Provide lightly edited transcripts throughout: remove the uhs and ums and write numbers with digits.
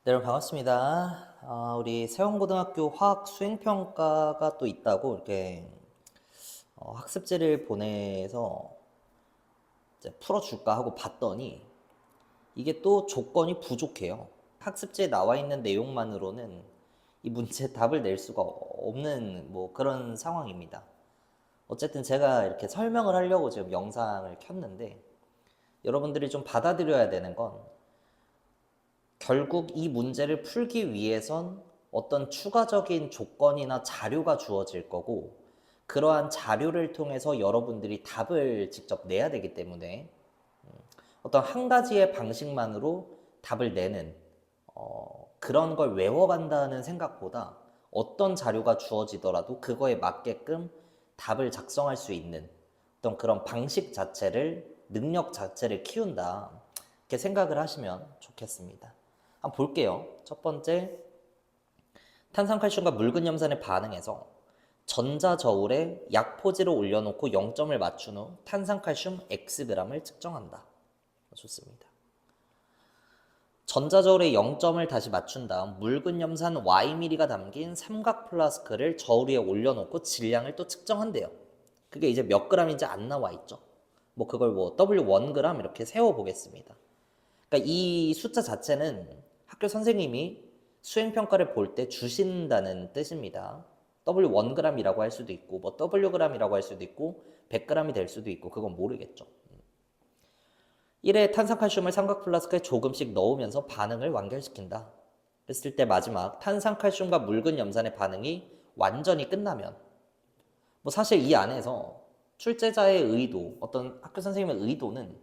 네, 여러분 반갑습니다. 우리 세원고등학교 화학 수행평가가 또 있다고 이렇게 학습지를 보내서 이제 풀어줄까 하고 봤더니 이게 또 조건이 부족해요. 학습지에 나와 있는 내용만으로는 이 문제 답을 낼 수가 없는 뭐 그런 상황입니다. 어쨌든 제가 이렇게 설명을 하려고 지금 영상을 켰는데 여러분들이 좀 받아들여야 되는 건 결국 이 문제를 풀기 위해선 어떤 추가적인 조건이나 자료가 주어질 거고 그러한 자료를 통해서 여러분들이 답을 직접 내야 되기 때문에 어떤 한 가지의 방식만으로 답을 내는 그런 걸 외워간다는 생각보다 어떤 자료가 주어지더라도 그거에 맞게끔 답을 작성할 수 있는 어떤 그런 방식 자체를 능력 자체를 키운다 이렇게 생각을 하시면 좋겠습니다. 한번 볼게요. 첫 번째, 탄산칼슘과 묽은 염산에 반응해서 전자저울에 약포지를 올려놓고 0점을 맞춘 후 탄산칼슘 Xg을 측정한다. 좋습니다. 전자저울에 0점을 다시 맞춘 다음 묽은 염산 Yml가 담긴 삼각 플라스크를 저울 위에 올려놓고 질량을 또 측정한대요. 그게 이제 몇 g인지 안 나와 있죠. 뭐 그걸 뭐 W1g 이렇게 세워보겠습니다. 그러니까 이 숫자 자체는 학교 선생님이 수행평가를 볼 때 주신다는 뜻입니다. W1g이라고 할 수도 있고 뭐 Wg이라고 할 수도 있고 100g이 될 수도 있고 그건 모르겠죠. 1회 탄산칼슘을 삼각 플라스크에 조금씩 넣으면서 반응을 완결시킨다. 그랬을 때 마지막 탄산칼슘과 묽은 염산의 반응이 완전히 끝나면 뭐 사실 이 안에서 출제자의 의도, 어떤 학교 선생님의 의도는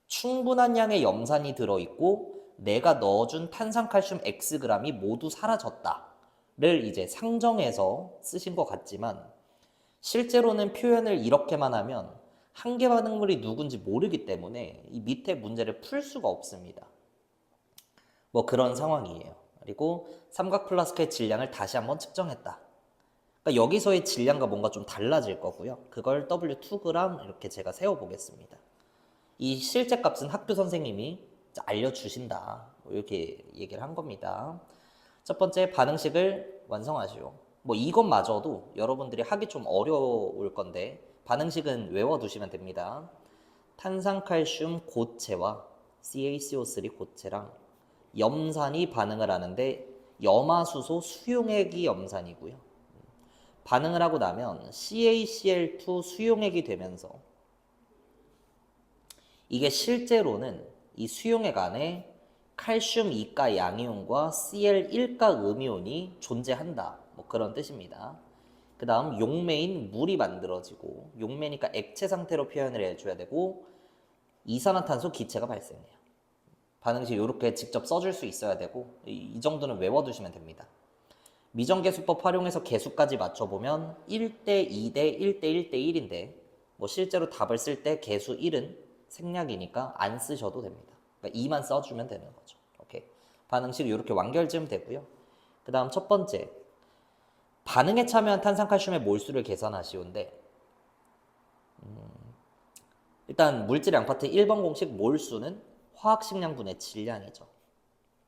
충분한 양의 염산이 들어있고 내가 넣어준 탄산칼슘 Xg이 모두 사라졌다를 이제 상정해서 쓰신 것 같지만 실제로는 표현을 이렇게만 하면 한계 반응물이 누군지 모르기 때문에 이 밑에 문제를 풀 수가 없습니다. 뭐 그런 상황이에요. 그리고 삼각 플라스크의 질량을 다시 한번 측정했다. 그러니까 여기서의 질량과 뭔가 좀 달라질 거고요. 그걸 W2g 이렇게 제가 세워보겠습니다. 이 실제 값은 학교 선생님이 알려주신다. 뭐 이렇게 얘기를 한 겁니다. 첫 번째, 반응식을 완성하시오. 뭐 이것마저도 여러분들이 하기 좀 어려울 건데 반응식은 외워두시면 됩니다. 탄산칼슘 고체와 CaCO3 고체랑 염산이 반응을 하는데 염화수소 수용액이 염산이고요. 반응을 하고 나면 CaCl2 수용액이 되면서 이게 실제로는 이 수용액 안에 칼슘 2가 양이온과 Cl 1가 음이온이 존재한다. 뭐 그런 뜻입니다. 그 다음 용매인 물이 만들어지고 용매니까 액체 상태로 표현을 해줘야 되고 이산화탄소 기체가 발생해요. 반응식 이렇게 직접 써줄 수 있어야 되고 이 정도는 외워두시면 됩니다. 미정계수법 활용해서 계수까지 맞춰보면 1대 2대 1대 1대 1인데 뭐 실제로 답을 쓸 때 계수 1은 생략이니까 안 쓰셔도 됩니다. 그러니까 2만 써주면 되는 거죠. 오케이. 반응식 이렇게 완결 지으면 되고요. 그 다음 첫 번째, 반응에 참여한 탄산칼슘의 몰수를 계산하시오인데 일단 물질 양파트 1번 공식 몰수는 화학식량분의 질량이죠.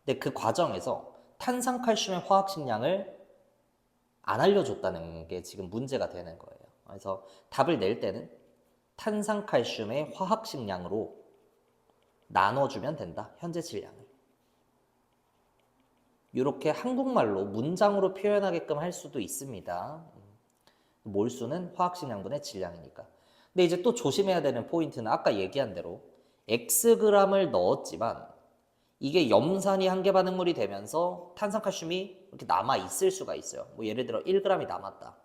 근데 그 과정에서 탄산칼슘의 화학식량을 안 알려줬다는 게 지금 문제가 되는 거예요. 그래서 답을 낼 때는 탄산칼슘의 화학식량으로 나눠주면 된다. 현재 질량을. 이렇게 한국말로 문장으로 표현하게끔 할 수도 있습니다. 몰수는 화학식량분의 질량이니까. 근데 이제 또 조심해야 되는 포인트는 아까 얘기한 대로 Xg을 넣었지만 이게 염산이 한계 반응물이 되면서 탄산칼슘이 이렇게 남아 있을 수가 있어요. 뭐 예를 들어 1g이 남았다.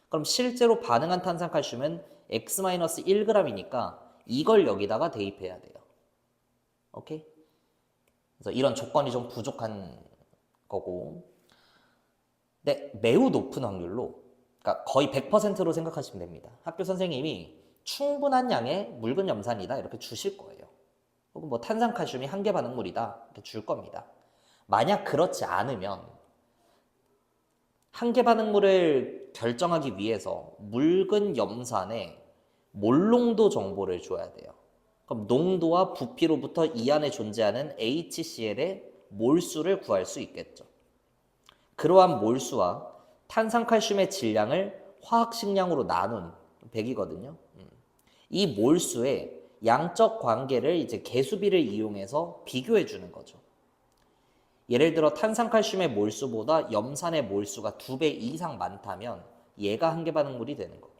그럼 실제로 반응한 탄산칼슘은 X-1g이니까 이걸 여기다가 대입해야 돼요. 오케이? 그래서 이런 조건이 좀 부족한 거고. 근데 매우 높은 확률로, 그러니까 거의 100%로 생각하시면 됩니다. 학교 선생님이 충분한 양의 묽은 염산이다 이렇게 주실 거예요. 혹은 뭐 탄산칼슘이 한계 반응물이다 이렇게 줄 겁니다. 만약 그렇지 않으면 한계 반응물을 결정하기 위해서 묽은 염산의 몰농도 정보를 줘야 돼요. 그럼 농도와 부피로부터 이 안에 존재하는 HCl의 몰수를 구할 수 있겠죠. 그러한 몰수와 탄산칼슘의 질량을 화학식량으로 나눈 100이거든요. 이 몰수의 양적 관계를 이제 개수비를 이용해서 비교해 주는 거죠. 예를 들어 탄산칼슘의 몰수보다 염산의 몰수가 2배 이상 많다면 얘가 한계 반응물이 되는 거고,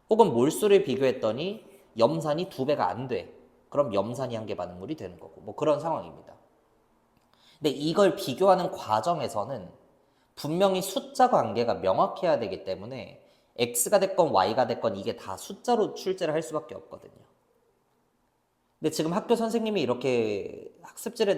혹은 몰수를 비교했더니 염산이 2배가 안 돼. 그럼 염산이 한계 반응물이 되는 거고, 뭐 그런 상황입니다. 근데 이걸 비교하는 과정에서는 분명히 숫자 관계가 명확해야 되기 때문에 X가 됐건 Y가 됐건 이게 다 숫자로 출제를 할 수밖에 없거든요. 근데 지금 학교 선생님이 이렇게 학습지를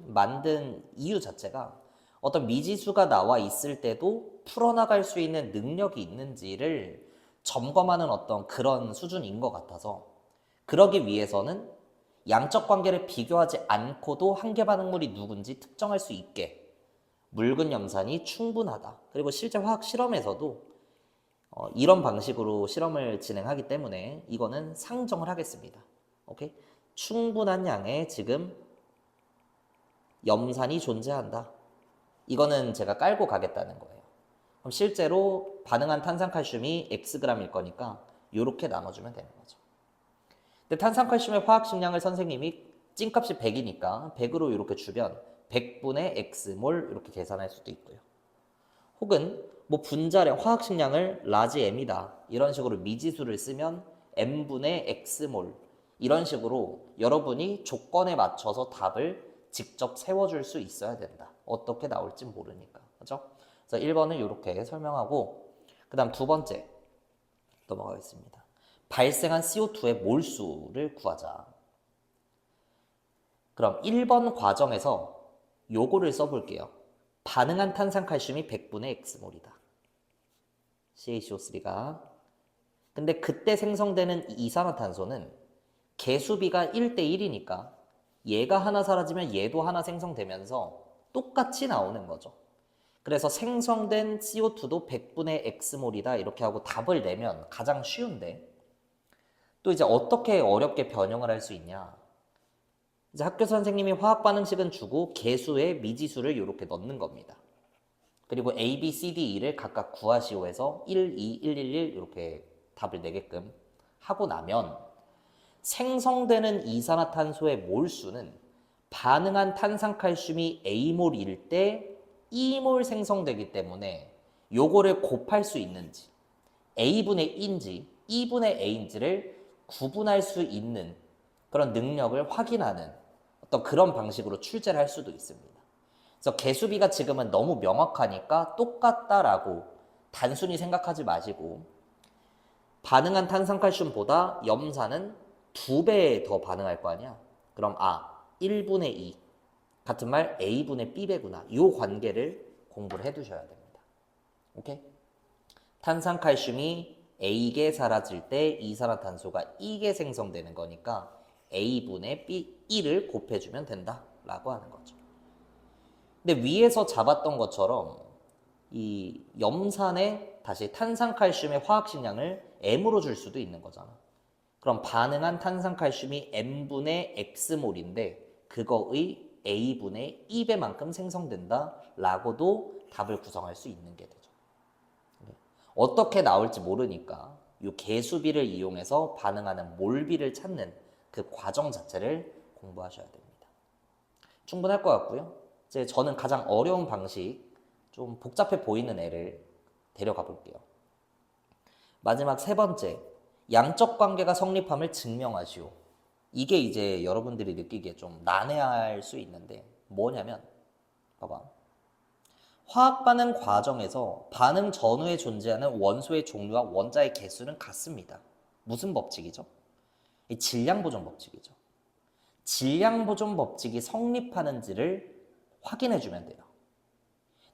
만든 이유 자체가 어떤 미지수가 나와 있을 때도 풀어나갈 수 있는 능력이 있는지를 점검하는 어떤 그런 수준인 것 같아서, 그러기 위해서는 양적 관계를 비교하지 않고도 한계 반응물이 누군지 특정할 수 있게 묽은 염산이 충분하다. 그리고 실제 화학 실험에서도 이런 방식으로 실험을 진행하기 때문에 이거는 상정을 하겠습니다. 오케이? 충분한 양의 지금 염산이 존재한다. 이거는 제가 깔고 가겠다는 거예요. 그럼 실제로 반응한 탄산칼슘이 Xg일 거니까 이렇게 나눠주면 되는 거죠. 근데 탄산칼슘의 화학식량을 선생님이 찐값이 100이니까 100으로 이렇게 주면 100분의 X몰 이렇게 계산할 수도 있고요. 혹은 뭐 분자량 화학식량을 라지 M이다 이런 식으로 미지수를 쓰면 M분의 X몰 이런 식으로 여러분이 조건에 맞춰서 답을 직접 세워줄 수 있어야 된다. 어떻게 나올지 모르니까. 그죠? 그래서 1번은 이렇게 설명하고, 그 다음 두 번째 넘어가겠습니다. 발생한 CO2의 몰수를 구하자. 그럼 1번 과정에서 요거를 써볼게요. 반응한 탄산칼슘이 100분의 X몰이다. CaCO3가. 근데 그때 생성되는 이산화탄소는 개수비가 1대1이니까 얘가 하나 사라지면 얘도 하나 생성되면서 똑같이 나오는 거죠. 그래서 생성된 CO2도 100분의 X몰이다 이렇게 하고 답을 내면 가장 쉬운데, 또 이제 어떻게 어렵게 변형을 할 수 있냐. 이제 학교 선생님이 화학 반응식은 주고 개수의 미지수를 이렇게 넣는 겁니다. 그리고 A, B, C, D, E를 각각 구하시오 해서 1, 2, 1, 1, 1 이렇게 답을 내게끔 하고 나면 생성되는 이산화탄소의 몰수는 반응한 탄산칼슘이 A몰일 때 E몰 생성되기 때문에 요거를 곱할 수 있는지 A분의 E인지 E분의 A인지를 구분할 수 있는 그런 능력을 확인하는 어떤 그런 방식으로 출제를 할 수도 있습니다. 그래서 개수비가 지금은 너무 명확하니까 똑같다라고 단순히 생각하지 마시고, 반응한 탄산칼슘보다 염산은 2배 더 반응할 거 아니야? 그럼 1분의 2 같은 말 A분의 B배구나. 이 관계를 공부를 해두셔야 됩니다. 오케이? 탄산칼슘이 A개 사라질 때 이산화탄소가 E개 생성되는 거니까 A분의 B, E를 곱해주면 된다라고 하는 거죠. 근데 위에서 잡았던 것처럼 이 염산의 다시 탄산칼슘의 화학식량을 M으로 줄 수도 있는 거잖아. 그럼 반응한 탄산칼슘이 M분의 X몰인데 그거의 A분의 2배만큼 생성된다라고도 답을 구성할 수 있는 게 되죠. 어떻게 나올지 모르니까 이 개수비를 이용해서 반응하는 몰비를 찾는 그 과정 자체를 공부하셔야 됩니다. 충분할 것 같고요. 이제 저는 가장 어려운 방식, 좀 복잡해 보이는 애를 데려가 볼게요. 마지막 세 번째, 양적 관계가 성립함을 증명하시오. 이게 이제 여러분들이 느끼기에 좀 난해할 수 있는데 뭐냐면, 봐봐. 화학 반응 과정에서 반응 전후에 존재하는 원소의 종류와 원자의 개수는 같습니다. 무슨 법칙이죠? 이 질량 보존 법칙이죠. 질량 보존 법칙이 성립하는지를 확인해 주면 돼요.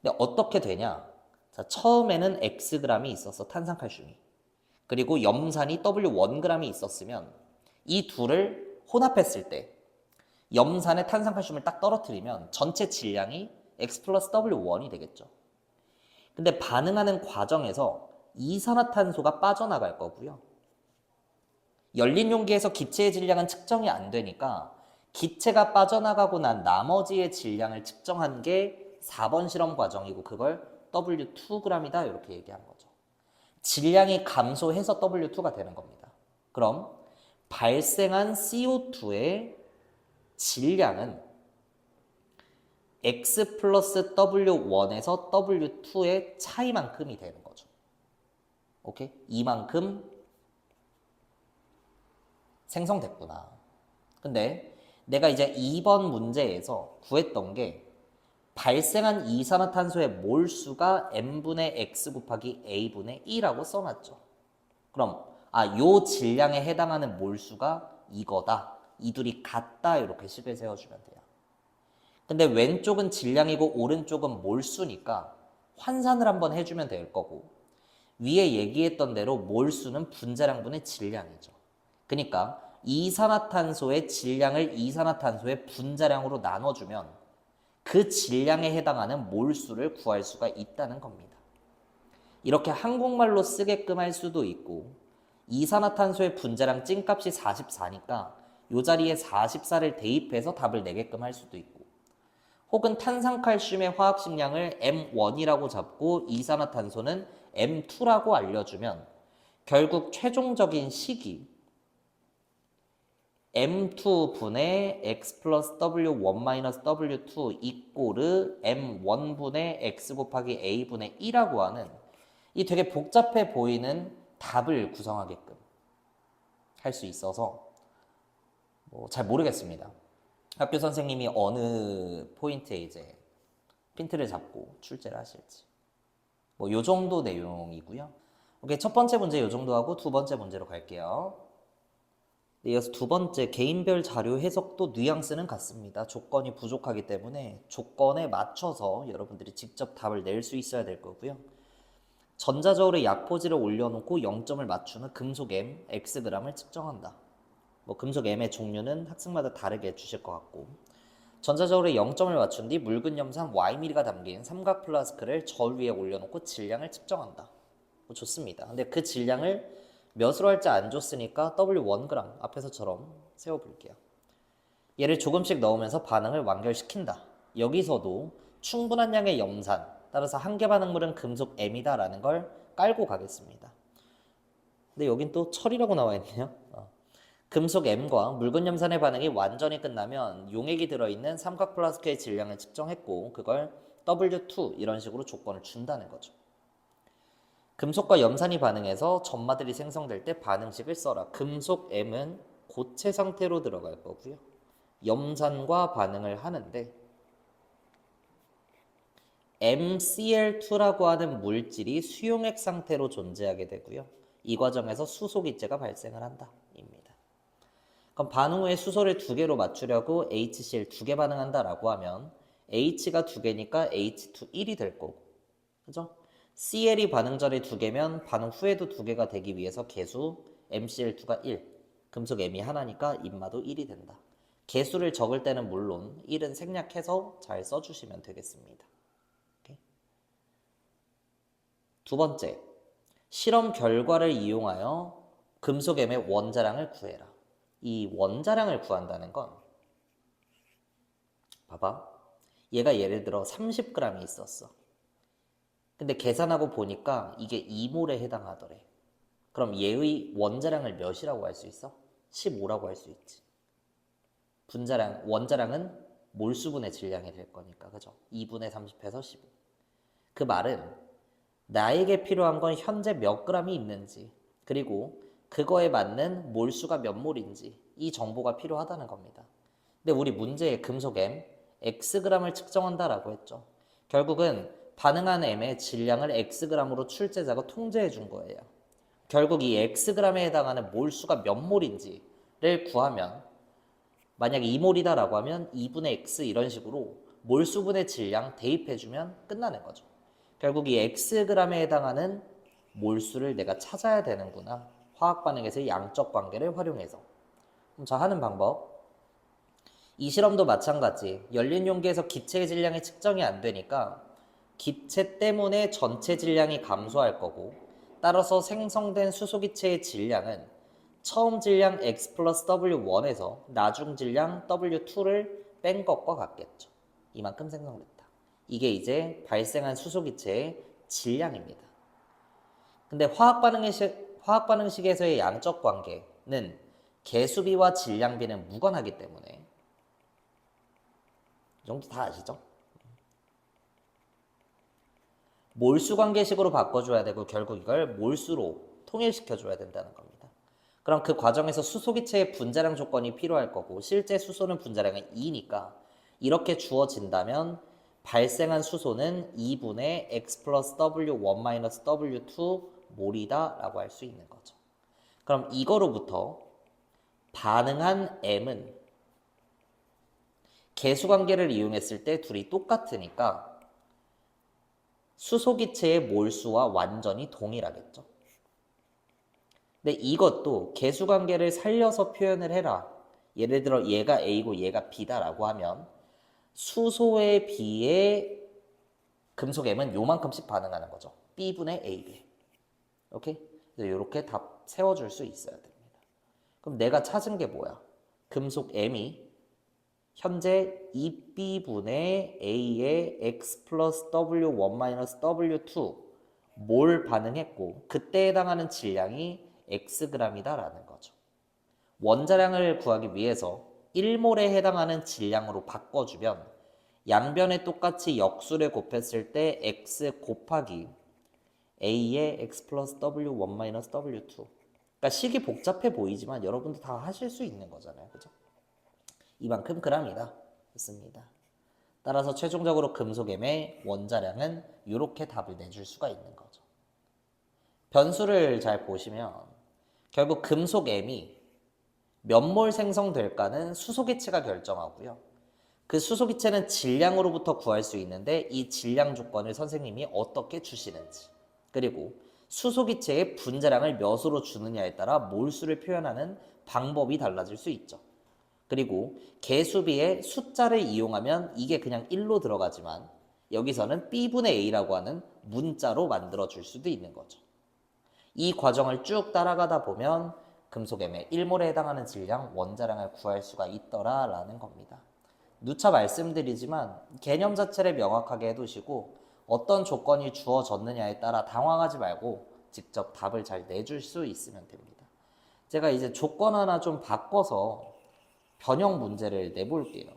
근데 어떻게 되냐? 자, 처음에는 Xg이 있어서 탄산칼슘이, 그리고 염산이 W1g이 있었으면 이 둘을 혼합했을 때 염산의 탄산칼슘을 딱 떨어뜨리면 전체 질량이 X 플러스 W1이 되겠죠. 근데 반응하는 과정에서 이산화탄소가 빠져나갈 거고요. 열린 용기에서 기체의 질량은 측정이 안 되니까 기체가 빠져나가고 난 나머지의 질량을 측정한 게 4번 실험 과정이고 그걸 W2g이다 이렇게 얘기한 거죠. 질량이 감소해서 W2가 되는 겁니다. 그럼 발생한 CO2의 질량은 X 플러스 W1에서 W2의 차이만큼이 되는 거죠. 오케이? 이만큼 생성됐구나. 근데 내가 이제 2번 문제에서 구했던 게 발생한 이산화탄소의 몰수가 m분의 x 곱하기 a분의 2라고 써놨죠. 그럼 요 질량에 해당하는 몰수가 이거다. 이 둘이 같다. 이렇게 식을 세워주면 돼요. 근데 왼쪽은 질량이고 오른쪽은 몰수니까 환산을 한번 해주면 될 거고 위에 얘기했던 대로 몰수는 분자량분의 질량이죠. 그러니까 이산화탄소의 질량을 이산화탄소의 분자량으로 나눠주면 그 질량에 해당하는 몰수를 구할 수가 있다는 겁니다. 이렇게 한국말로 쓰게끔 할 수도 있고 이산화탄소의 분자량 찐값이 44니까 이 자리에 44를 대입해서 답을 내게끔 할 수도 있고 혹은 탄산칼슘의 화학식량을 M1이라고 잡고 이산화탄소는 M2라고 알려주면 결국 최종적인 식이 M2분의 X 플러스 W1 마이너스 W2 이꼬르 M1분의 X 곱하기 A분의 2라고 하는 이 되게 복잡해 보이는 답을 구성하게끔 할 수 있어서 잘 모르겠습니다. 학교 선생님이 어느 포인트에 이제 핀트를 잡고 출제를 하실지. 요 정도 내용이고요. 오케이, 첫 번째 문제 요 정도 하고 두 번째 문제로 갈게요. 이어서 두 번째, 개인별 자료 해석도 뉘앙스는 같습니다. 조건이 부족하기 때문에 조건에 맞춰서 여러분들이 직접 답을 낼 수 있어야 될 거고요. 전자저울에 약포지를 올려놓고 0점을 맞추는 금속 M, Xg을 측정한다. 금속 M의 종류는 학생마다 다르게 주실 것 같고 전자저울에 0점을 맞춘 뒤 묽은 염산 Y미리가 담긴 삼각 플라스크를 저울 위에 올려놓고 질량을 측정한다. 좋습니다. 근데 그 질량을 몇으로 할지 안 줬으니까 W1g 앞에서처럼 세워볼게요. 얘를 조금씩 넣으면서 반응을 완결시킨다. 여기서도 충분한 양의 염산, 따라서 한계 반응물은 금속 M이다 라는 걸 깔고 가겠습니다. 근데 여긴 또 철이라고 나와 있네요. 금속 M과 묽은 염산의 반응이 완전히 끝나면 용액이 들어있는 삼각 플라스크의 질량을 측정했고 그걸 W2 이런 식으로 조건을 준다는 거죠. 금속과 염산이 반응해서 점마들이 생성될 때 반응식을 써라. 금속 M은 고체 상태로 들어갈 거고요. 염산과 반응을 하는데 MCl2라고 하는 물질이 수용액 상태로 존재하게 되고요. 이 과정에서 수소기체가 발생을 한다. 입니다. 그럼 반응 후에 수소를 2개로 맞추려고 HCl 2개 반응한다라고 하면 H가 2개니까 H2 1이 될 거고. 그죠? CL이 반응 전에 2개면 반응 후에도 2개가 되기 위해서 개수 MCl2가 1, 금속 M이 하나니까 인마도 1이 된다. 개수를 적을 때는 물론 1은 생략해서 잘 써주시면 되겠습니다. 오케이? 두 번째, 실험 결과를 이용하여 금속 M의 원자량을 구해라. 이 원자량을 구한다는 건 봐봐, 얘가 예를 들어 30g이 있었어. 근데 계산하고 보니까 이게 2몰에 해당하더래. 그럼 얘의 원자량을 몇이라고 할 수 있어? 15라고 할 수 있지. 분자량, 원자량은 몰수분의 질량이 될 거니까, 그죠? 2분의 30해서 15. 그 말은 나에게 필요한 건 현재 몇 g이 있는지, 그리고 그거에 맞는 몰수가 몇 몰인지 이 정보가 필요하다는 겁니다. 근데 우리 문제의 금속 M, Xg을 측정한다라고 했죠. 결국은 반응한 M의 질량을 Xg으로 출제자가 통제해 준 거예요. 결국 이 Xg에 해당하는 몰수가 몇 몰인지를 구하면 만약 2몰이다라고 하면 2분의 X 이런 식으로 몰수분의 질량 대입해주면 끝나는 거죠. 결국 이 Xg에 해당하는 몰수를 내가 찾아야 되는구나. 화학 반응에서의 양적 관계를 활용해서. 그럼 자, 하는 방법. 이 실험도 마찬가지. 열린 용기에서 기체의 질량이 측정이 안 되니까 기체 때문에 전체 질량이 감소할 거고 따라서 생성된 수소기체의 질량은 처음 질량 x 플러스 w1에서 나중 질량 w2를 뺀 것과 같겠죠. 이만큼 생성됐다. 이게 이제 발생한 수소기체의 질량입니다. 근데 화학반응식에서의 양적 관계는 개수비와 질량비는 무관하기 때문에 이 정도 다 아시죠? 몰수 관계식으로 바꿔줘야 되고 결국 이걸 몰수로 통일시켜줘야 된다는 겁니다. 그럼 그 과정에서 수소기체의 분자량 조건이 필요할 거고 실제 수소는 분자량이 2니까 이렇게 주어진다면 발생한 수소는 2분의 x 플러스 w1 마이너스 w2 몰이다 라고 할 수 있는 거죠. 그럼 이거로부터 반응한 m은 개수관계를 이용했을 때 둘이 똑같으니까 수소기체의 몰수와 완전히 동일하겠죠. 근데 이것도 개수관계를 살려서 표현을 해라. 예를 들어 얘가 A고 얘가 B다라고 하면 수소에 비해 금속 M은 요만큼씩 반응하는 거죠. B분의 AB. 오케이? 이렇게 답 세워줄 수 있어야 됩니다. 그럼 내가 찾은 게 뭐야? 금속 M이 현재 2B분의 A의 X 플러스 W1 마이너스 W2 몰 반응했고 그때에 해당하는 질량이 Xg이다 라는 거죠. 원자량을 구하기 위해서 1몰에 해당하는 질량으로 바꿔주면 양변에 똑같이 역수를 곱했을 때 X 곱하기 A의 X 플러스 W1 마이너스 W2. 그러니까 식이 복잡해 보이지만 여러분도 다 하실 수 있는 거잖아요. 그죠? 이만큼 g이다. 됐습니다. 따라서 최종적으로 금속M의 원자량은 이렇게 답을 내줄 수가 있는 거죠. 변수를 잘 보시면 결국 금속M이 몇 몰 생성될까는 수소기체가 결정하고요. 그 수소기체는 질량으로부터 구할 수 있는데 이 질량 조건을 선생님이 어떻게 주시는지 그리고 수소기체의 분자량을 몇으로 주느냐에 따라 몰수를 표현하는 방법이 달라질 수 있죠. 그리고 개수비의 숫자를 이용하면 이게 그냥 1로 들어가지만 여기서는 B분의 A라고 하는 문자로 만들어 줄 수도 있는 거죠. 이 과정을 쭉 따라가다 보면 금속M의 1몰에 해당하는 질량, 원자량을 구할 수가 있더라라는 겁니다. 누차 말씀드리지만 개념 자체를 명확하게 해두시고 어떤 조건이 주어졌느냐에 따라 당황하지 말고 직접 답을 잘 내줄 수 있으면 됩니다. 제가 이제 조건 하나 좀 바꿔서 변형 문제를 내볼게요.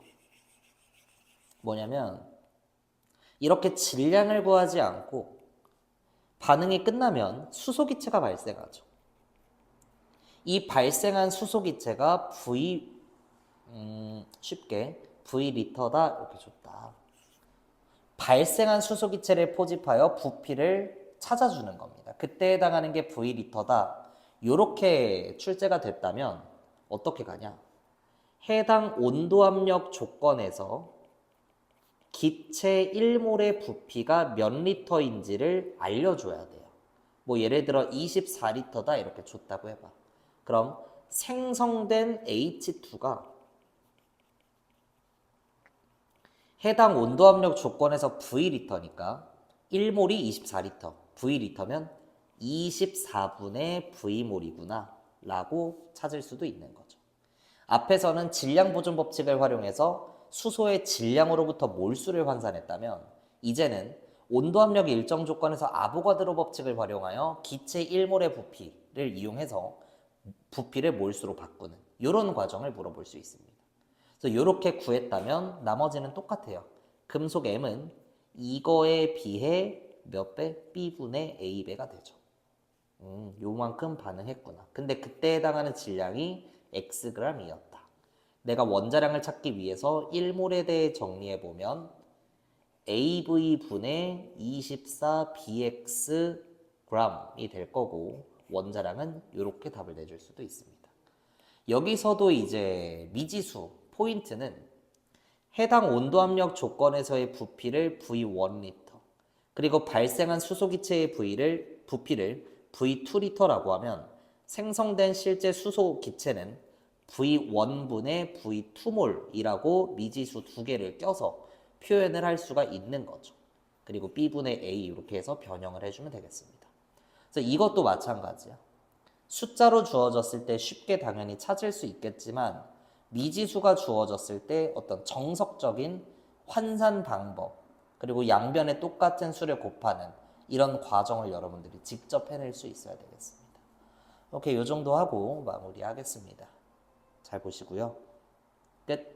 뭐냐면 이렇게 질량을 구하지 않고 반응이 끝나면 수소기체가 발생하죠. 이 발생한 수소기체가 쉽게 V 리터다 이렇게 줬다. 발생한 수소기체를 포집하여 부피를 찾아주는 겁니다. 그때 해당하는 게 V 리터다. 이렇게 출제가 됐다면 어떻게 가냐? 해당 온도압력 조건에서 기체 1몰의 부피가 몇 리터인지를 알려줘야 돼요. 뭐 예를 들어 24리터다 이렇게 줬다고 해봐. 그럼 생성된 H2가 해당 온도압력 조건에서 V리터니까 1몰이 24리터, V리터면 24분의 V몰이구나 라고 찾을 수도 있는 거죠. 앞에서는 질량 보존 법칙을 활용해서 수소의 질량으로부터 몰수를 환산했다면 이제는 온도압력 일정 조건에서 아보가드로 법칙을 활용하여 기체 1몰의 부피를 이용해서 부피를 몰수로 바꾸는 이런 과정을 물어볼 수 있습니다. 그래서 이렇게 구했다면 나머지는 똑같아요. 금속 M은 이거에 비해 몇 배? B분의 A배가 되죠. 요만큼 반응했구나. 근데 그때 해당하는 질량이 Xg이었다. 내가 원자량을 찾기 위해서 1몰에 대해 정리해보면 AV분의 24BX g이 될 거고 원자량은 이렇게 답을 내줄 수도 있습니다. 여기서도 이제 미지수 포인트는 해당 온도압력 조건에서의 부피를 V1리터 그리고 발생한 수소기체의 부피를 V2리터라고 하면 생성된 실제 수소기체는 V1분의 V2몰이라고 미지수 두 개를 껴서 표현을 할 수가 있는 거죠. 그리고 B분의 A 이렇게 해서 변형을 해주면 되겠습니다. 그래서 이것도 마찬가지야. 숫자로 주어졌을 때 쉽게 당연히 찾을 수 있겠지만 미지수가 주어졌을 때 어떤 정석적인 환산 방법 그리고 양변에 똑같은 수를 곱하는 이런 과정을 여러분들이 직접 해낼 수 있어야 되겠습니다. 오케이, 요 정도 하고 마무리하겠습니다. 잘 보시고요. 끝.